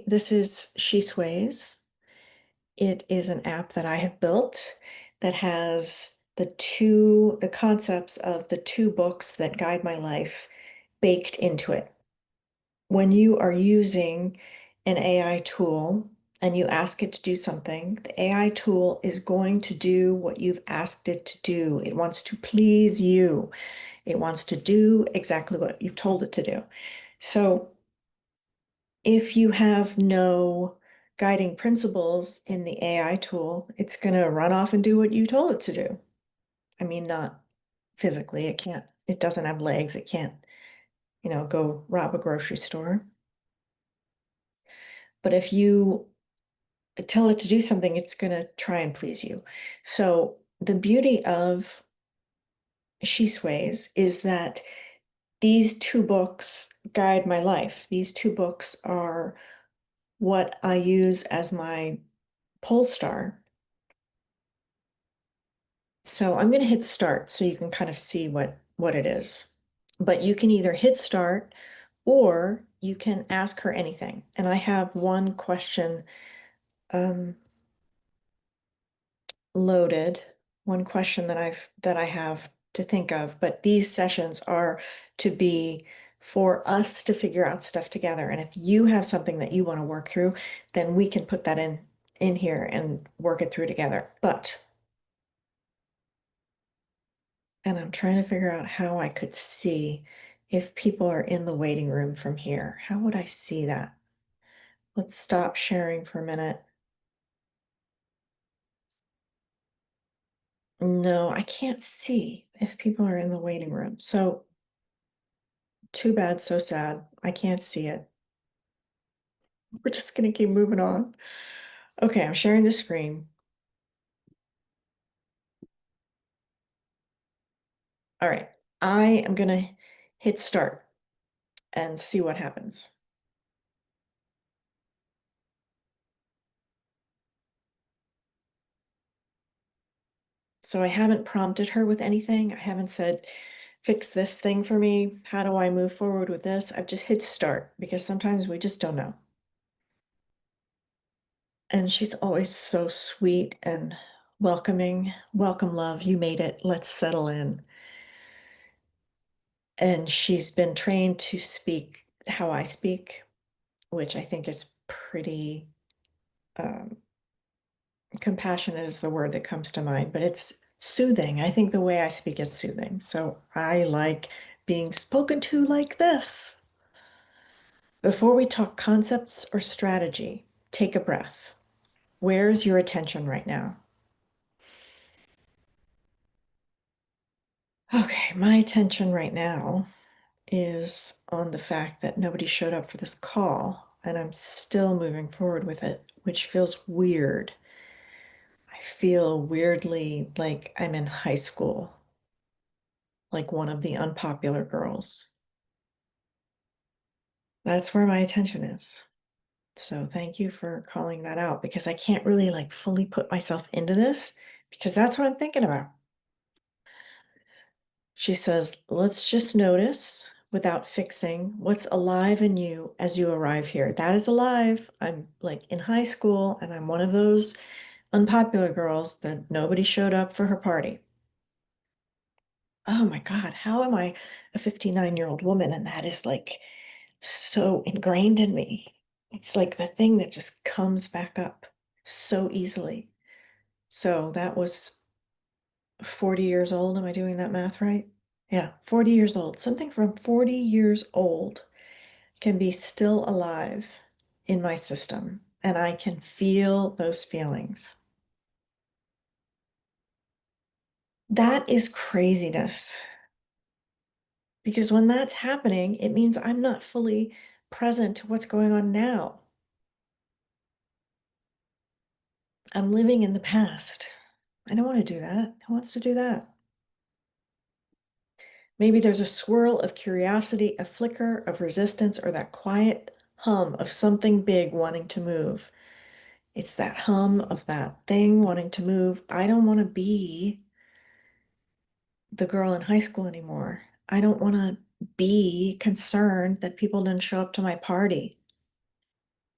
This is SheSwayz. It is an app that I have built that has the concepts of the two books that guide my life baked into it. When you are using an AI tool and you ask it to do something, the AI tool is going to do what you've asked it to do. It wants to please you. It wants to do exactly what you've told it to do. So if you have no guiding principles in the AI tool, it's going to run off and do what you told it to do. I mean, not physically, it doesn't have legs. It can't, go rob a grocery store. But if you tell it to do something, it's going to try and please you. So the beauty of She Sways is that these two books guide my life. These two books are what I use as my pole star. So I'm going to hit start so you can kind of see what it is. But you can either hit start or you can ask her anything. And I have one question um, loaded, one question that I have to think of. But these sessions are to be for us to figure out stuff together. And if you have something that you want to work through, then we can put that in here and work it through together. And I'm trying to figure out how I could see if people are in the waiting room from here. How would I see that? Let's stop sharing for a minute. No, I can't see if people are in the waiting room. So too bad, so sad. I can't see it. We're just gonna keep moving on. Okay, I'm sharing the screen. All right, I am gonna hit start and see what happens. So I haven't prompted her with anything. I haven't said, fix this thing for me. How do I move forward with this? I've just hit start because sometimes we just don't know. And she's always so sweet and welcoming. Welcome, love. You made it. Let's settle in. And she's been trained to speak how I speak, which I think is pretty um, compassionate is the word that comes to mind, but it's soothing. I think the way I speak is soothing. So I like being spoken to like this. Before we talk concepts or strategy, take a breath. Where's your attention right now? Okay, my attention right now is on the fact that nobody showed up for this call, and I'm still moving forward with it, which feels weird. I feel weirdly like I'm in high school, like one of the unpopular girls. That's where my attention is. So thank you for calling that out because I can't really like fully put myself into this because that's what I'm thinking about. She says, let's just notice without fixing what's alive in you as you arrive here. That is alive. I'm like in high school and I'm one of those unpopular girls that nobody showed up for her party. Oh my God, how am I a 59-year-old woman? And that is like so ingrained in me. It's like the thing that just comes back up so easily. So that was 40 years old. Am I doing that math right? Yeah, 40 years old. Something from 40 years old can be still alive in my system, and I can feel those feelings. That is craziness because when that's happening, it means I'm not fully present to what's going on now. I'm living in the past. I don't want to do that. Who wants to do that? Maybe there's a swirl of curiosity, a flicker of resistance, or that quiet hum of something big wanting to move. It's that hum of that thing wanting to move. I don't want to be the girl in high school anymore. I don't want to be concerned that people didn't show up to my party.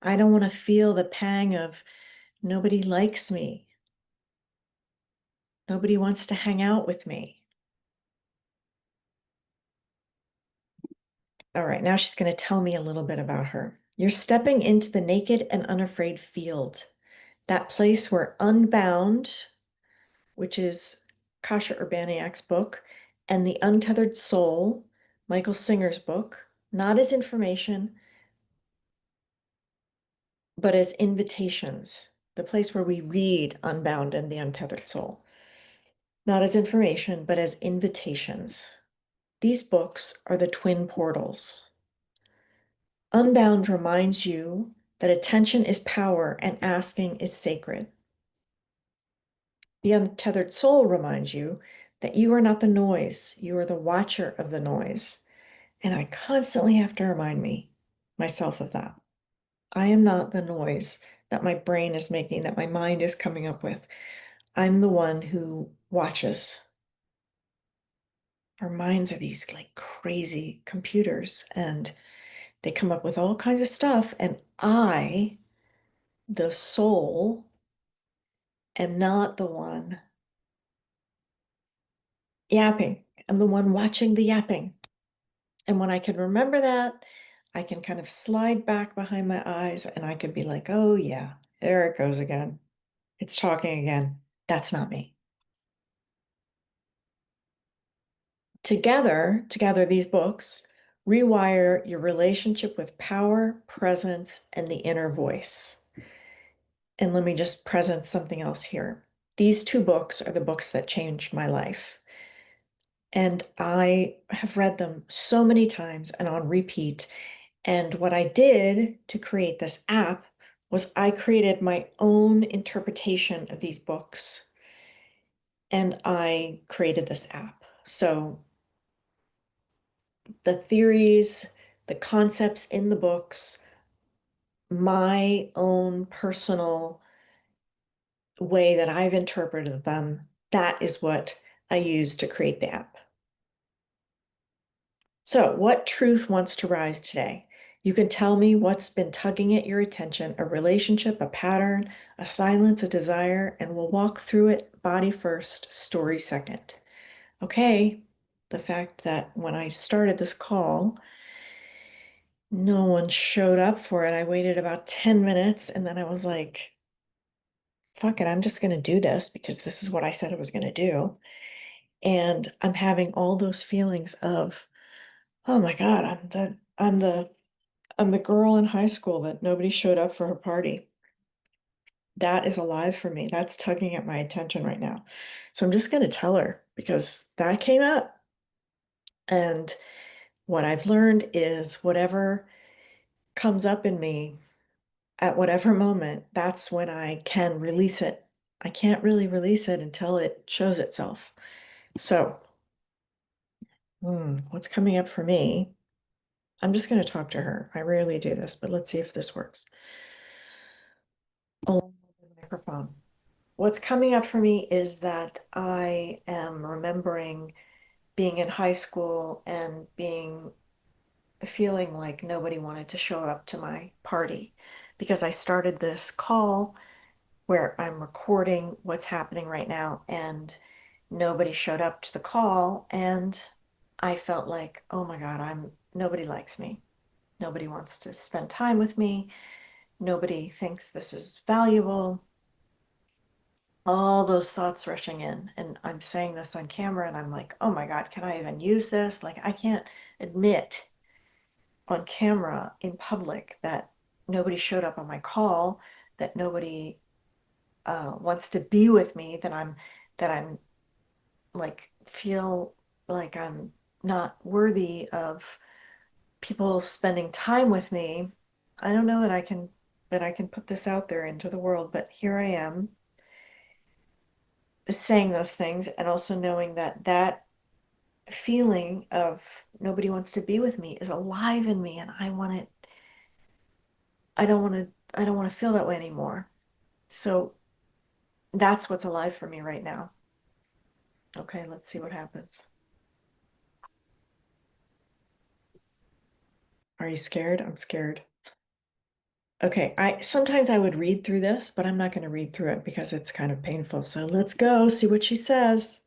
I don't want to feel the pang of nobody likes me. Nobody wants to hang out with me. All right, now she's going to tell me a little bit about her. You're stepping into the naked and unafraid field, that place where Unbound, which is Kasia Urbaniak's book, and The Untethered Soul, Michael Singer's book, not as information, but as invitations, the place where we read Unbound and The Untethered Soul, not as information, but as invitations. These books are the twin portals. Unbound reminds you that attention is power and asking is sacred. The Untethered Soul reminds you that you are not the noise, you are the watcher of the noise. And I constantly have to remind myself of that. I am not the noise that my brain is making, that my mind is coming up with. I'm the one who watches. Our minds are these like crazy computers and they come up with all kinds of stuff. And I, the soul, am not the one yapping. I'm the one watching the yapping. And when I can remember that, I can kind of slide back behind my eyes and I could be like, oh yeah, there it goes again. It's talking again. That's not me. Together, these books rewire your relationship with power, presence, and the inner voice. And let me just present something else here. These two books are the books that changed my life. And I have read them so many times and on repeat. And what I did to create this app was I created my own interpretation of these books and I created this app. So the theories, the concepts in the books, my own personal way that I've interpreted them, that is what I use to create the app. So, what truth wants to rise today? You can tell me what's been tugging at your attention, a relationship, a pattern, a silence, a desire, and we'll walk through it body first, story second. Okay, the fact that when I started this call, no one showed up for it. I waited about 10 minutes and then I was like, fuck it, I'm just going to do this because this is what I said I was going to do. And I'm having all those feelings of, oh my God, I'm the girl in high school that nobody showed up for her party. That is alive for me. That's tugging at my attention right now. So I'm just going to tell her because that came up. And what I've learned is whatever comes up in me at whatever moment, that's when I can release it. I can't really release it until it shows itself. So, what's coming up for me? I'm just going to talk to her. I rarely do this, but let's see if this works. Along with the microphone. What's coming up for me is that I am remembering being in high school and being feeling like nobody wanted to show up to my party because I started this call where I'm recording what's happening right now and nobody showed up to the call and I felt like, oh my God, nobody likes me. Nobody wants to spend time with me. Nobody thinks this is valuable. All those thoughts rushing in. And I'm saying this on camera and I'm like, oh my God, can I even use this? Like, I can't admit on camera in public that nobody showed up on my call, that nobody wants to be with me, that I'm like, feel like I'm not worthy of people spending time with me. I don't know that I can put this out there into the world, but here I am saying those things and also knowing that that feeling of nobody wants to be with me is alive in me and I want it. I don't want to feel that way anymore. So that's what's alive for me right now. Okay, let's see what happens. Are you scared? I'm scared. Okay, I sometimes I would read through this, but I'm not going to read through it because it's kind of painful. So let's go see what she says.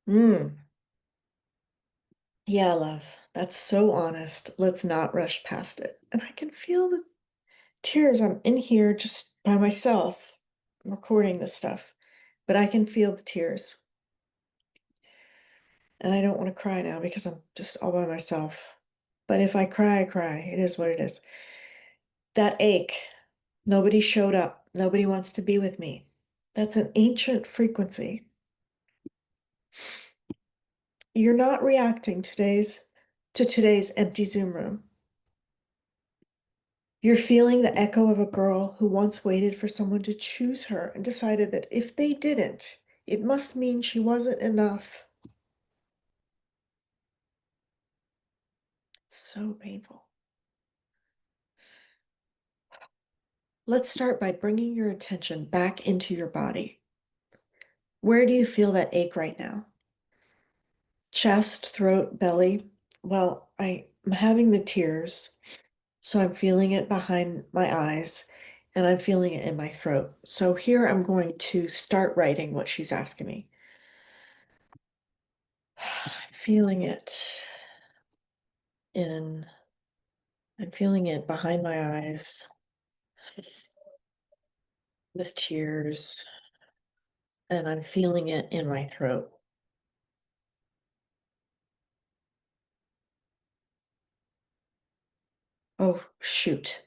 Hmm. Yeah, love. That's so honest. Let's not rush past it. And I can feel the tears. I'm in here just by myself recording this stuff, but I can feel the tears. And I don't want to cry now because I'm just all by myself. But if I cry, I cry. It is what it is. That ache, nobody showed up. Nobody wants to be with me. That's an ancient frequency. You're not reacting to today's empty Zoom room. You're feeling the echo of a girl who once waited for someone to choose her and decided that if they didn't, it must mean she wasn't enough. So painful. Let's start by bringing your attention back into your body. Where do you feel that ache right now? Chest, throat, belly? Well, I'm having the tears, so I'm feeling it behind my eyes and I'm feeling it in my throat. So here I'm going to start writing what she's asking me. Feeling it in, I'm feeling it behind my eyes, the tears, and I'm feeling it in my throat. Oh, shoot.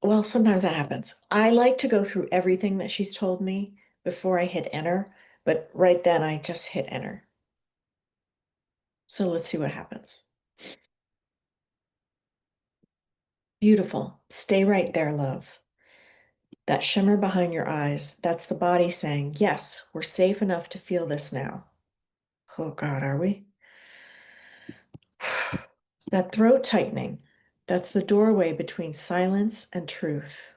Well, sometimes that happens. I like to go through everything that she's told me before I hit enter, but right then I just hit enter. So let's see what happens. Beautiful. Stay right there, love. That shimmer behind your eyes, that's the body saying, yes, we're safe enough to feel this now. Oh God, are we? That throat tightening, that's the doorway between silence and truth.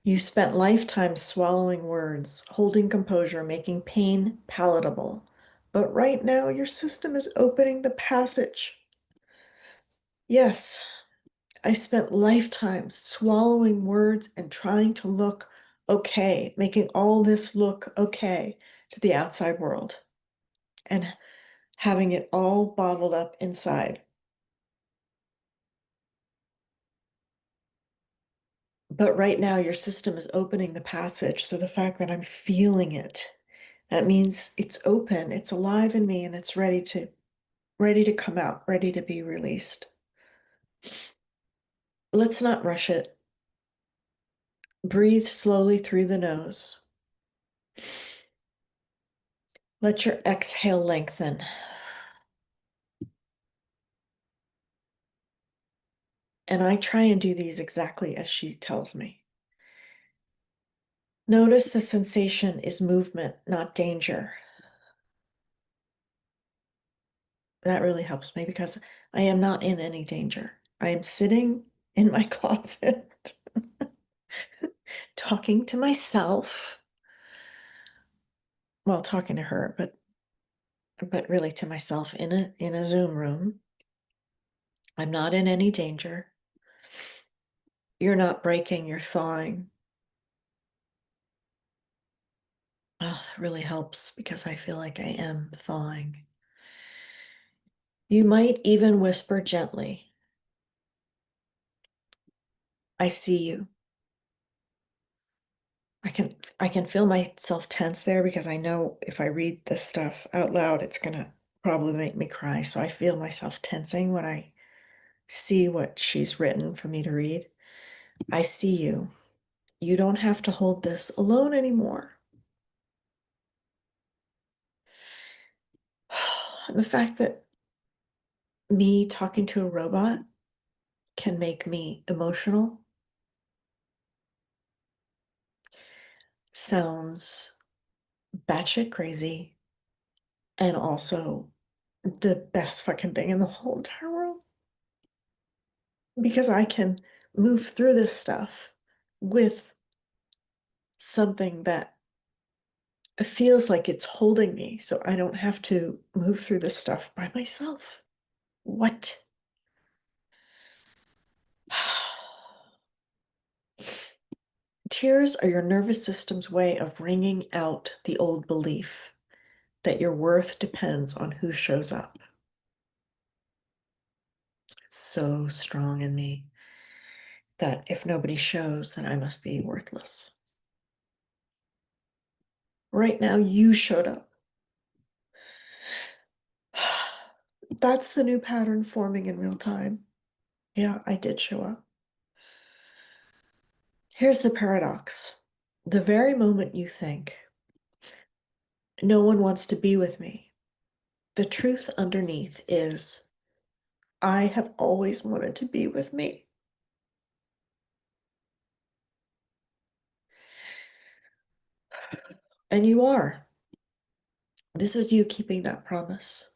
You spent lifetimes swallowing words, holding composure, making pain palatable. But right now, your system is opening the passage. Yes, I spent lifetimes swallowing words and trying to look okay, making all this look okay to the outside world and having it all bottled up inside. But right now, your system is opening the passage. So the fact that I'm feeling it, that means it's open, it's alive in me, and it's ready to come out, ready to be released. Let's not rush it. Breathe slowly through the nose. Let your exhale lengthen. And I try and do these exactly as she tells me. Notice the sensation is movement, not danger. That really helps me because I am not in any danger. I am sitting in my closet talking to myself. Well, talking to her, but really to myself in a Zoom room. I'm not in any danger. You're not breaking, you're thawing. Oh, that really helps because I feel like I am thawing. You might even whisper gently, I see you. I can feel myself tense there because I know if I read this stuff out loud, it's gonna probably make me cry. So I feel myself tensing when I see what she's written for me to read. I see you. You don't have to hold this alone anymore. The fact that me talking to a robot can make me emotional sounds batshit crazy and also the best fucking thing in the whole entire world because I can move through this stuff with something that feels like it's holding me so I don't have to move through this stuff by myself. What? Tears are your nervous system's way of wringing out the old belief that your worth depends on who shows up. It's so strong in me that if nobody shows, then I must be worthless. Right now, you showed up. That's the new pattern forming in real time. Yeah, I did show up. Here's the paradox. The very moment you think, no one wants to be with me, the truth underneath is, I have always wanted to be with me. And you are. This is you keeping that promise.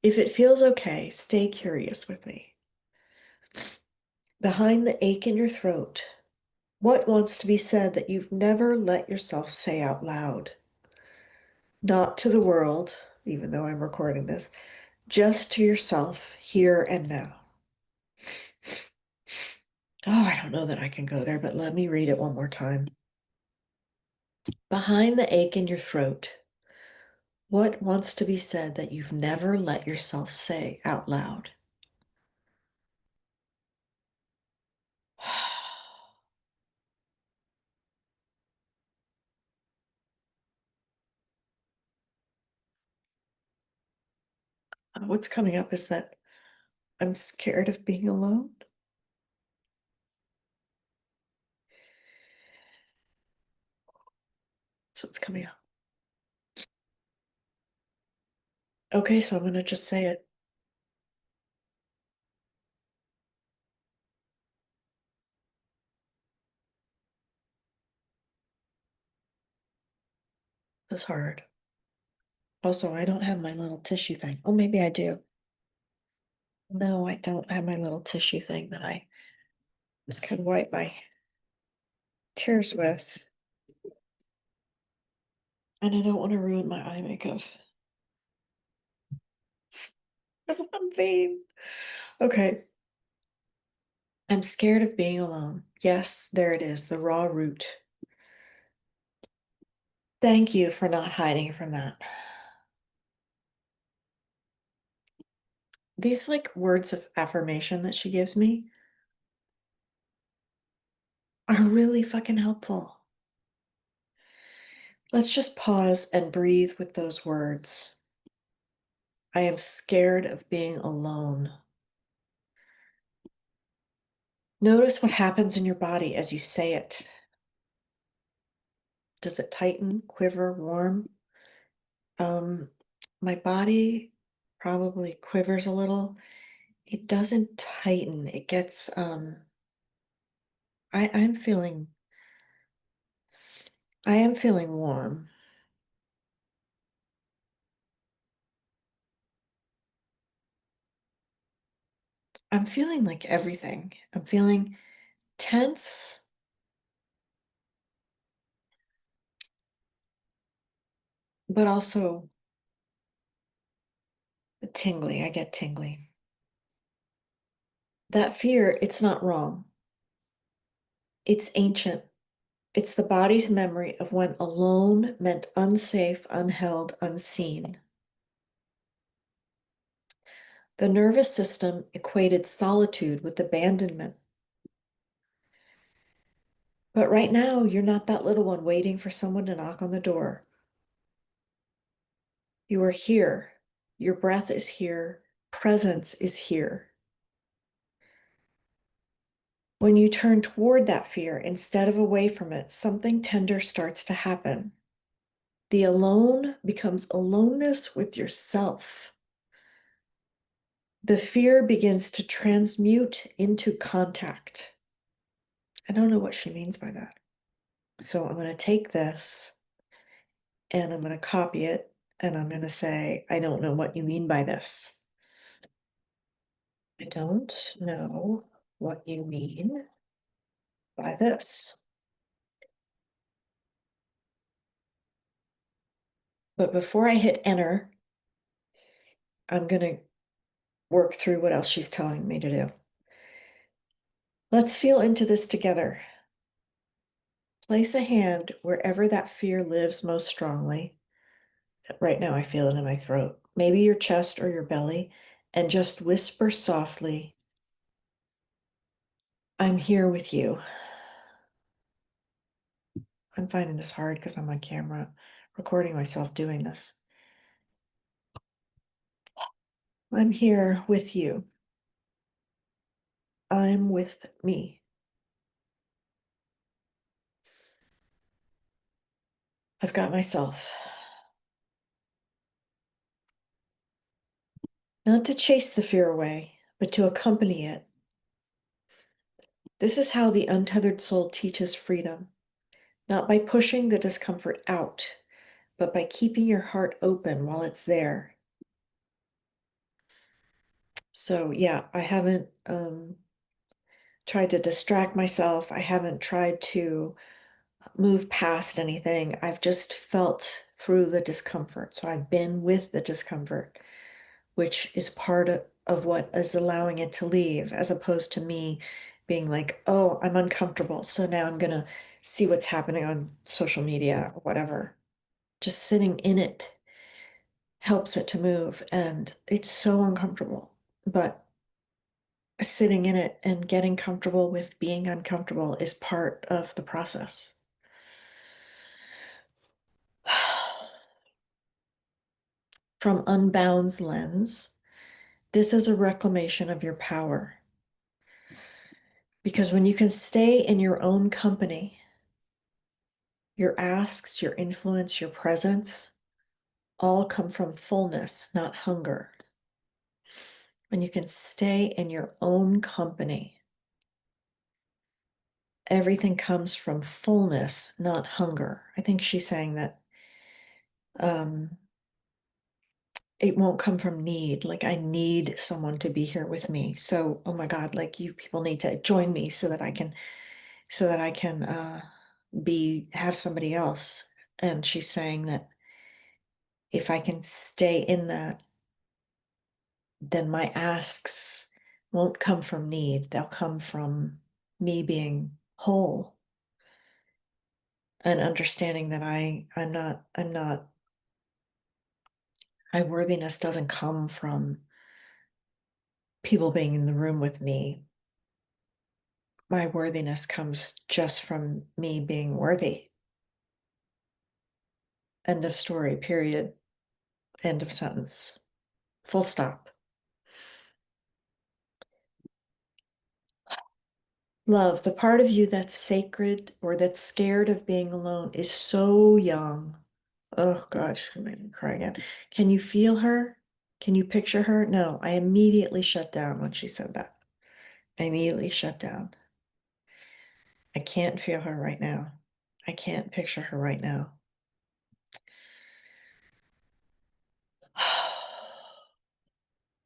If it feels okay, stay curious with me. Behind the ache in your throat, what wants to be said that you've never let yourself say out loud? Not to the world, even though I'm recording this, just to yourself here and now. Oh, I don't know that I can go there, but let me read it one more time. Behind the ache in your throat, what wants to be said that you've never let yourself say out loud? What's coming up is that I'm scared of being alone. So it's coming up. Okay, so I'm going to just say it. It's hard. Also, I don't have my little tissue thing. Oh, maybe I do. No, I don't have my little tissue thing that I could wipe my tears with. And I don't want to ruin my eye makeup. Because I'm vain. Okay. I'm scared of being alone. Yes, there it is, the raw root. Thank you for not hiding from that. These like words of affirmation that she gives me are really fucking helpful. Let's just pause and breathe with those words. I am scared of being alone. Notice what happens in your body as you say it. Does it tighten, quiver, warm? Um, my body probably quivers a little. It doesn't tighten. It gets I'm feeling I am feeling warm. I'm feeling like everything. I'm feeling tense, but also tingly. I get tingly. That fear, it's not wrong. It's ancient. It's the body's memory of when alone meant unsafe, unheld, unseen. The nervous system equated solitude with abandonment. But right now, you're not that little one waiting for someone to knock on the door. You are here. Your breath is here. Presence is here. When you turn toward that fear instead of away from it, something tender starts to happen. The alone becomes aloneness with yourself. The fear begins to transmute into contact. I don't know what she means by that. So I'm going to take this and I'm going to copy it and I'm going to say, I don't know what you mean by this. I don't know what you mean by this. But before I hit enter, I'm gonna work through what else she's telling me to do. Let's feel into this together. Place a hand wherever that fear lives most strongly. Right now, I feel it in my throat, maybe your chest or your belly, and just whisper softly, I'm here with you. I'm finding this hard because I'm on camera recording myself doing this. I'm here with you. I'm with me. I've got myself. Not to chase the fear away, but to accompany it. This is how the untethered soul teaches freedom, not by pushing the discomfort out, but by keeping your heart open while it's there. So yeah, I haven't tried to distract myself. I haven't tried to move past anything. I've just felt through the discomfort. So I've been with the discomfort, which is part of what is allowing it to leave, as opposed to me being like, oh, I'm uncomfortable. So now I'm going to see what's happening on social media or whatever. Just sitting in it helps it to move. And it's so uncomfortable. But sitting in it and getting comfortable with being uncomfortable is part of the process. From Unbound's lens, this is a reclamation of your power. Because when you can stay in your own company, your asks, your influence, your presence all come from fullness, not hunger. When you can stay in your own company, everything comes from fullness, not hunger. I think she's saying that um, it won't come from need. Like, I need someone to be here with me. So, oh my God, like, you people need to join me so that I can have somebody else. And she's saying that if I can stay in that, then my asks won't come from need. They'll come from me being whole and understanding that I'm not, my worthiness doesn't come from people being in the room with me. My worthiness comes just from me being worthy. End of story, period. End of sentence. Full stop. Love, the part of you that's sacred or that's scared of being alone is so young. Oh gosh, I'm gonna cry again. Can you feel her? Can you picture her? No, I immediately shut down when she said that. I immediately shut down. I can't feel her right now. I can't picture her right now.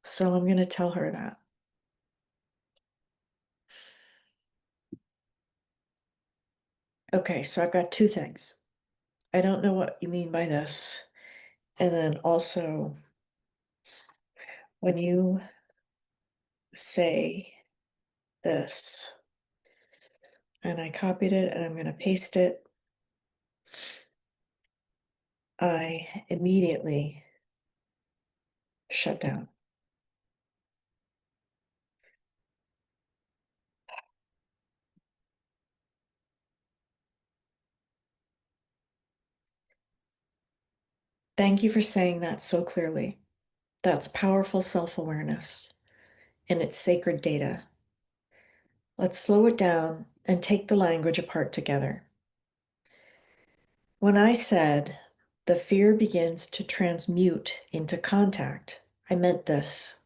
So I'm gonna tell her that. Okay, so I've got two things. I don't know what you mean by this. And then also, when you say this, and I copied it and I'm going to paste it, I immediately shut down. Thank you for saying that so clearly. That's powerful self-awareness and it's sacred data. Let's slow it down and take the language apart together. When I said the fear begins to transmute into contact, I meant this.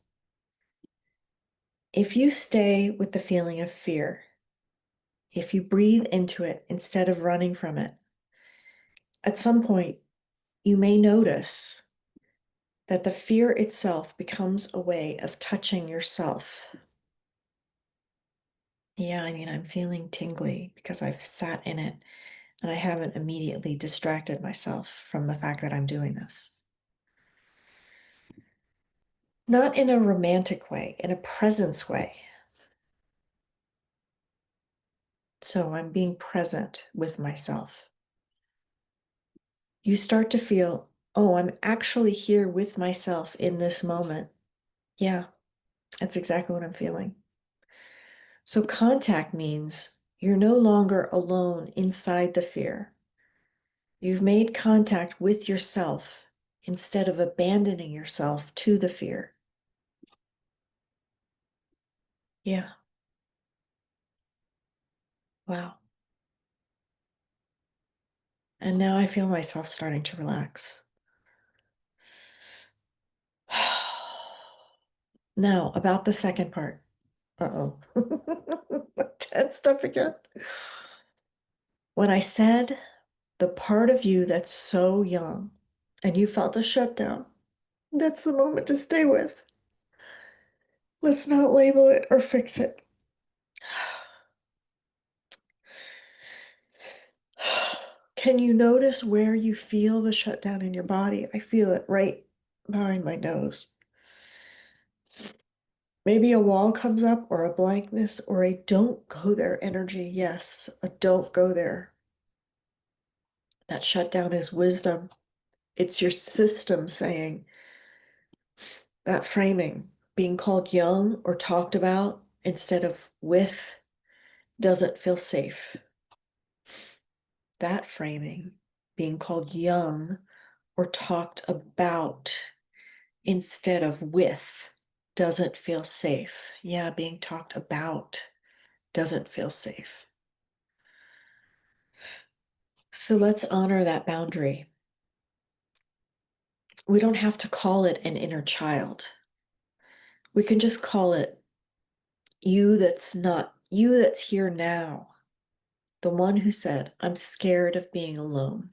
If you stay with the feeling of fear, if you breathe into it instead of running from it, at some point you may notice that the fear itself becomes a way of touching yourself. Yeah, I mean, I'm feeling tingly because I've sat in it and I haven't immediately distracted myself from the fact that I'm doing this. Not in a romantic way, in a presence way. So I'm being present with myself. You start to feel, oh, I'm actually here with myself in this moment. Yeah, that's exactly what I'm feeling. So contact means you're no longer alone inside the fear. You've made contact with yourself instead of abandoning yourself to the fear. Yeah. Wow. And now I feel myself starting to relax. Now, about the second part. Uh-oh. Tensed up again. When I said the part of you that's so young and you felt a shutdown, that's the moment to stay with. Let's not label it or fix it. Can you notice where you feel the shutdown in your body? I feel it right behind my nose. Maybe a wall comes up or a blankness or a don't go there energy. Yes, a don't go there. That shutdown is wisdom. It's your system saying that framing, being called young or talked about instead of with, doesn't feel safe. That framing, being called young or talked about instead of with, doesn't feel safe. Yeah, being talked about doesn't feel safe. So let's honor that boundary. We don't have to call it an inner child. We can just call it you that's not you that's here now. The one who said, I'm scared of being alone.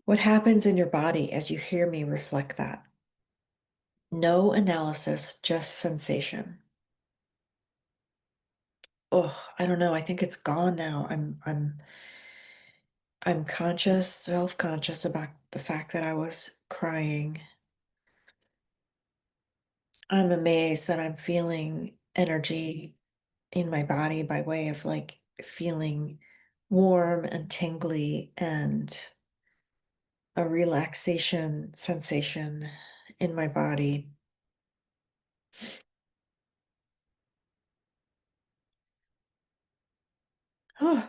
What happens in your body as you hear me reflect that? No analysis, just sensation. Oh, I don't know. I think it's gone now. I'm conscious, self-conscious about the fact that I was crying. I'm amazed that I'm feeling energy in my body by way of like feeling warm and tingly and a relaxation sensation in my body. Oh,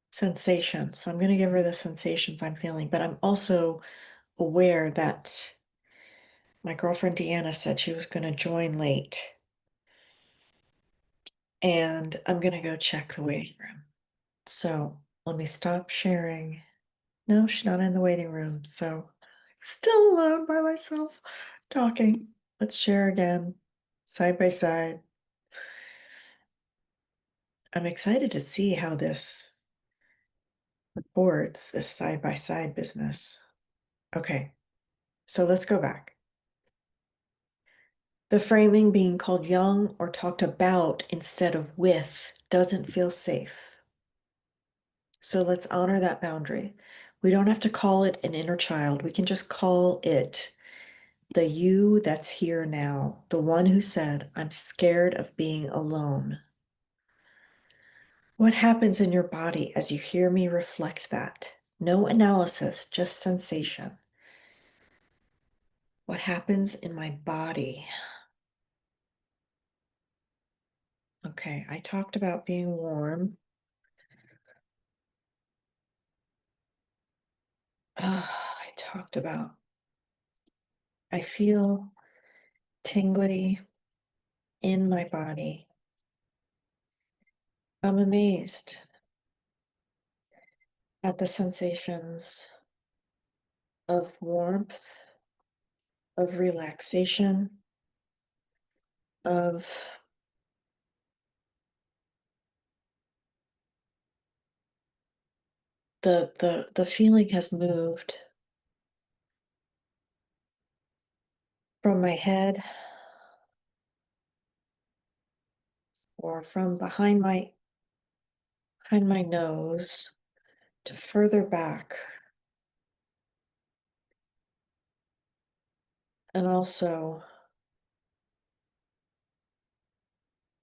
sensation. So I'm going to give her the sensations I'm feeling, but I'm also aware that my girlfriend Deanna said she was going to join late, and I'm going to go check the waiting room. So let me stop sharing. No, she's not in the waiting room. So I'm still alone by myself talking. Let's share again, side by side. I'm excited to see how this records this side by side business. Okay, so let's go back. The framing being called young or talked about instead of with doesn't feel safe. So let's honor that boundary. We don't have to call it an inner child. We can just call it the you that's here now, the one who said, I'm scared of being alone. What happens in your body as you hear me reflect that? No analysis, just sensation. What happens in my body? Okay, I talked about being warm. I talked about, I feel tingly in my body. I'm amazed at the sensations of warmth, of relaxation, of the feeling has moved from my head or from behind my nose to further back and also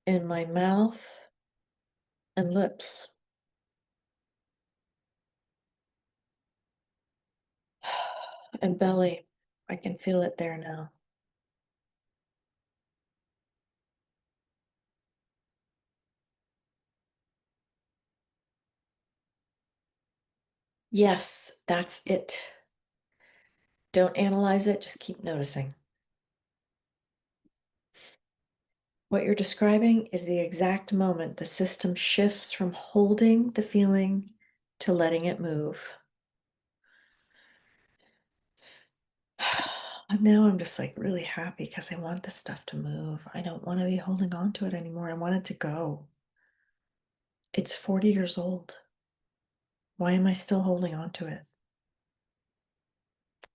in my mouth and lips and belly. I can feel it there now. Yes, that's it. Don't analyze it, just keep noticing. What you're describing is the exact moment the system shifts from holding the feeling to letting it move. And now I'm just like really happy because I want this stuff to move. I don't want to be holding on to it anymore. I want it to go. It's 40 years old. Why am I still holding on to it?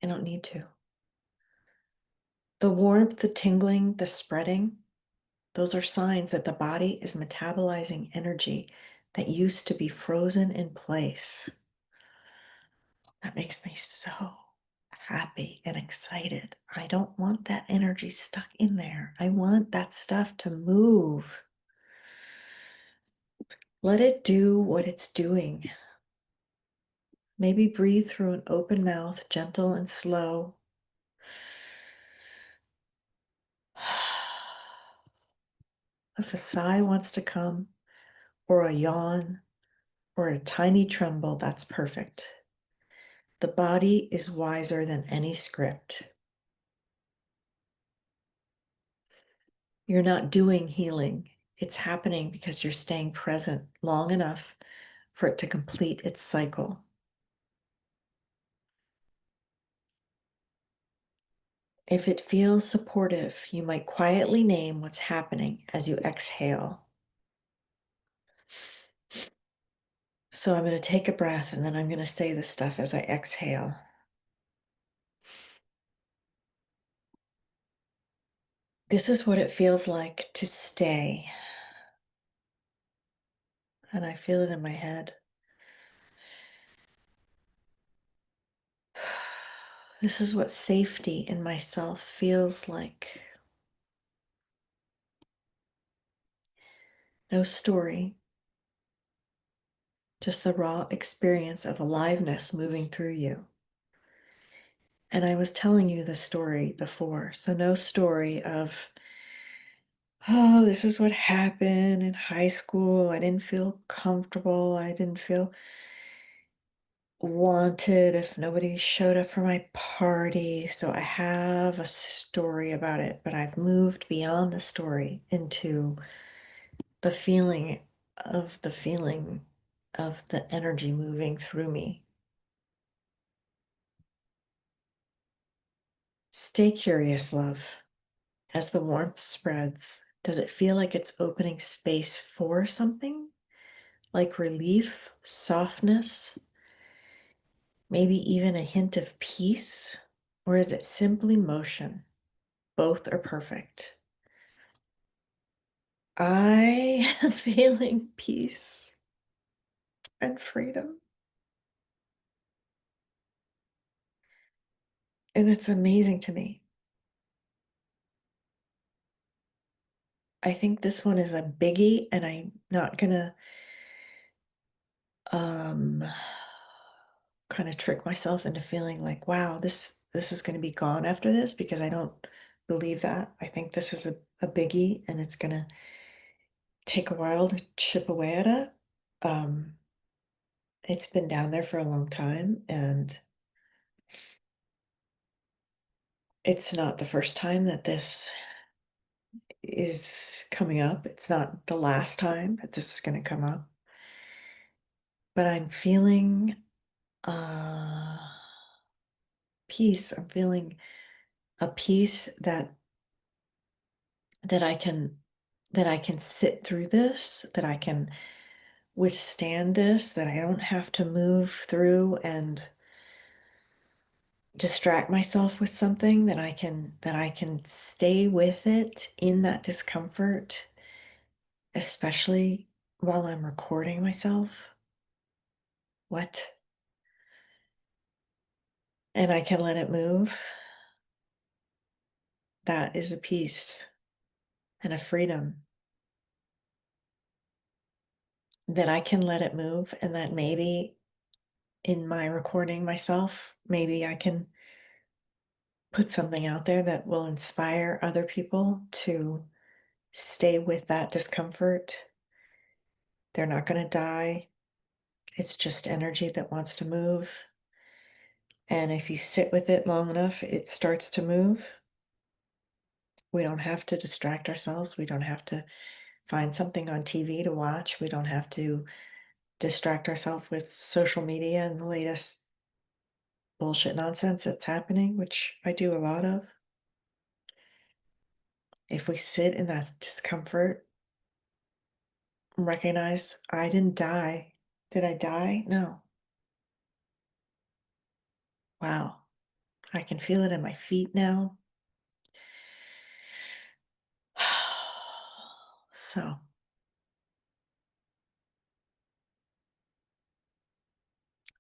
I don't need to. The warmth, the tingling, the spreading, those are signs that the body is metabolizing energy that used to be frozen in place. That makes me so happy and excited. I don't want that energy stuck in there. I want that stuff to move. Let it do what it's doing. Maybe breathe through an open mouth, gentle and slow. If a sigh wants to come, or a yawn, or a tiny tremble, that's perfect. The body is wiser than any script. You're not doing healing. It's happening because you're staying present long enough for it to complete its cycle. If it feels supportive, you might quietly name what's happening as you exhale. So I'm going to take a breath and then I'm going to say this stuff as I exhale. This is what it feels like to stay. And I feel it in my head. This is what safety in myself feels like. No story, just the raw experience of aliveness moving through you. And I was telling you the story before, so no story of, oh, this is what happened in high school. I didn't feel comfortable. I didn't feel wanted if nobody showed up for my party. So I have a story about it, but I've moved beyond the story into the feeling of the energy moving through me. Stay curious, love. As the warmth spreads, does it feel like it's opening space for something? Like relief, softness, maybe even a hint of peace? Or is it simply motion? Both are perfect. I am feeling peace and freedom. And it's amazing to me. I think this one is a biggie, and I'm not gonna um kind of trick myself into feeling like, wow, this is gonna be gone after this, because I don't believe that. I think this is a biggie and it's gonna take a while to chip away at it. Um, it's been down there for a long time, and it's not the first time that this is coming up. It's not the last time that this is going to come up. But I'm feeling uh peace. I'm feeling a peace that I can that I can sit through this, that I can withstand this, that I don't have to move through and distract myself with something, that I can stay with it in that discomfort, especially while I'm recording myself. What? And I can let it move. that is a peace and a freedom that I can let it move, and that maybe in my recording myself, maybe I can put something out there that will inspire other people to stay with that discomfort. They're not going to die. It's just energy that wants to move. And if you sit with it long enough, it starts to move. We don't have to distract ourselves. We don't have to find something on TV to watch. We don't have to distract ourselves with social media and the latest bullshit nonsense that's happening, which I do a lot of. If we sit in that discomfort, recognize I didn't die. Did I die? No. Wow. I can feel it in my feet now. So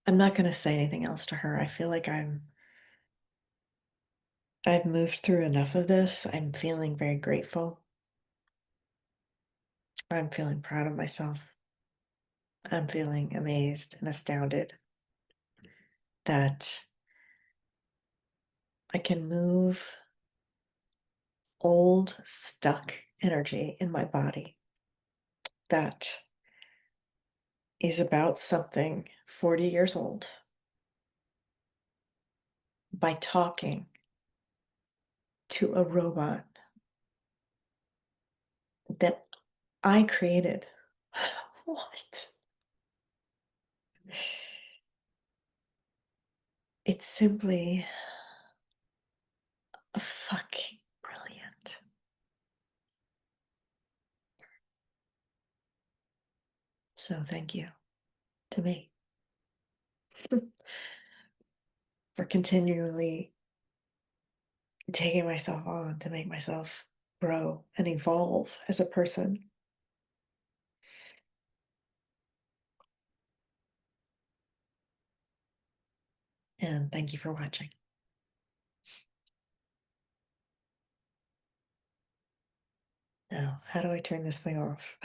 I'm not going to say anything else to her. I feel like I've moved through enough of this. I'm feeling very grateful. I'm feeling proud of myself. I'm feeling amazed and astounded that I can move old, stuck energy in my body that is about something 40 years old by talking to a robot that I created. What? It's simply fucking brilliant. So thank you to me for continually taking myself on to make myself grow and evolve as a person. And thank you for watching. Now, how do I turn this thing off?